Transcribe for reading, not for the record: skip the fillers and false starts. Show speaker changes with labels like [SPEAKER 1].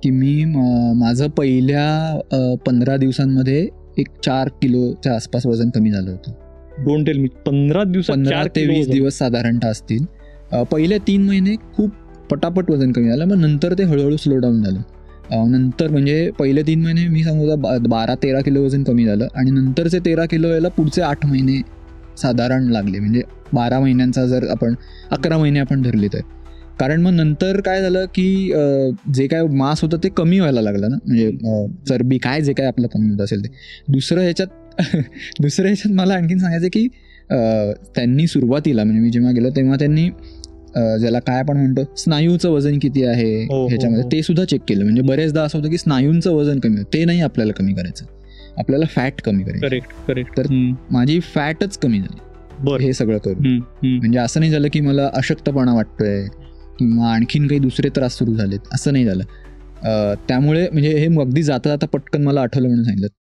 [SPEAKER 1] की मी माझं पहिल्या 15 दिवसांमध्ये एक 4 किलोच्या आसपास वजन कमी झालं होतं.
[SPEAKER 2] Don't tell me. 15 दिवसात
[SPEAKER 1] 15 ते 20 दिवस साधारणतः असतील. पहिले 3 महिने खूप पटापट वजन कमी झालं, मग नंतर ते हळूहळू स्लो डाऊन झालं. नंतर म्हणजे पहिले 3 महिने मी सांगू 12-13 किलो वजन कमी झालं आणि नंतरचे 13 किलो यायला पुढचे 8 महिने साधारण लागले. म्हणजे 12 महिन्यांचा जर आपण 11 महिने आपण धरले तर. कारण मग नंतर काय झालं की जे काय मास होतं ते कमी व्हायला लागलं ना, म्हणजे चरबी काय जे काय आपलं कमी होत असेल ते. दुसरं ह्याच्यात मला आणखीन सांगायचं की त्यांनी सुरुवातीला म्हणजे मी जेव्हा गेलो तेव्हा त्यांनी ज्याला काय आपण म्हणतो स्नायूचं वजन किती आहे ह्याच्यामध्ये ते सुद्धा चेक केलं. म्हणजे बरेचदा असं होतं की स्नायूंचं वजन कमी होतं, ते नाही आपल्याला कमी करायचं, आपल्याला फॅट कमी करायचं.
[SPEAKER 2] करेक्ट.
[SPEAKER 1] तर माझी फॅटच कमी झाली हे सगळं करून. म्हणजे असं नाही झालं की मला अशक्तपणा वाटतोय किंवा आणखीन काही दुसरे त्रास सुरू झालेत, असं नाही झालं. त्यामुळे म्हणजे हे अगदी जाता जाता पटकन मला आठवलं म्हणून सांगितलं.